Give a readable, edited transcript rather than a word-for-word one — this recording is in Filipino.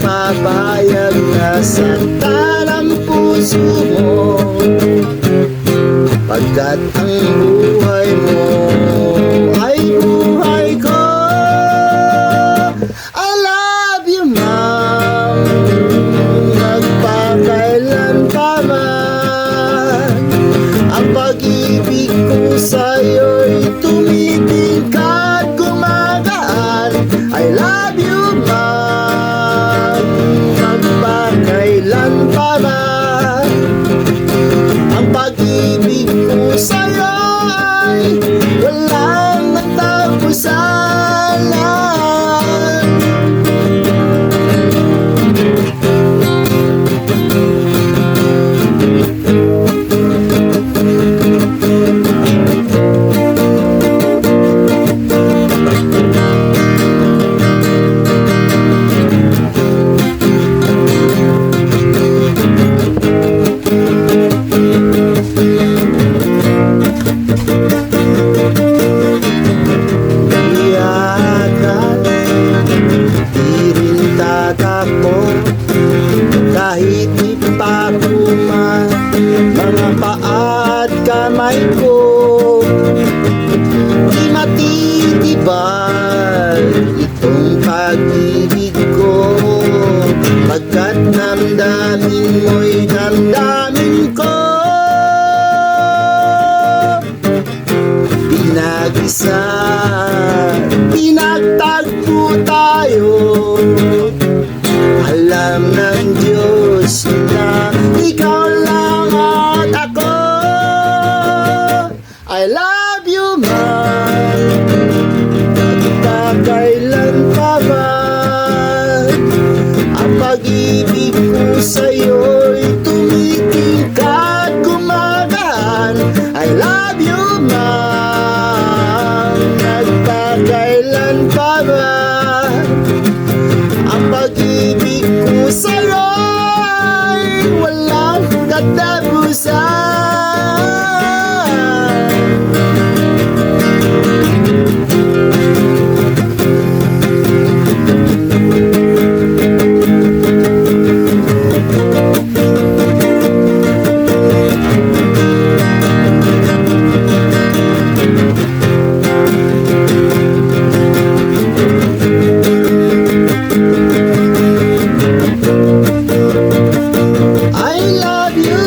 papayag na saktan ang puso mo, pagkat ang buhay mo ay buhay ko. I love you, ma'am, magpakailan pa man. Ang pag-ibig ko sa'yo'y tumitingkad, gumagaan. I love you, ma'am, magpakailan pa man. Ang pag-ibig ko sa'yo ay walang matapusan. Kahit ipakuman mga paa at kamay ko, di matitibay itong pag-ibig ko, pagkat damdamin mo'y damdamin ko. Pinag-isa, pinagtagpo tayo, alam ng Diyos na ikaw lang at ako. I love you, man, magpakailan pa man. Ang pag-ibig ko sa'yo'y tumitingkad, gumagaan. I love you, man, magpakailan pa man. Ang pag-ibig ko sa'yo ay walang katapusan. I love you,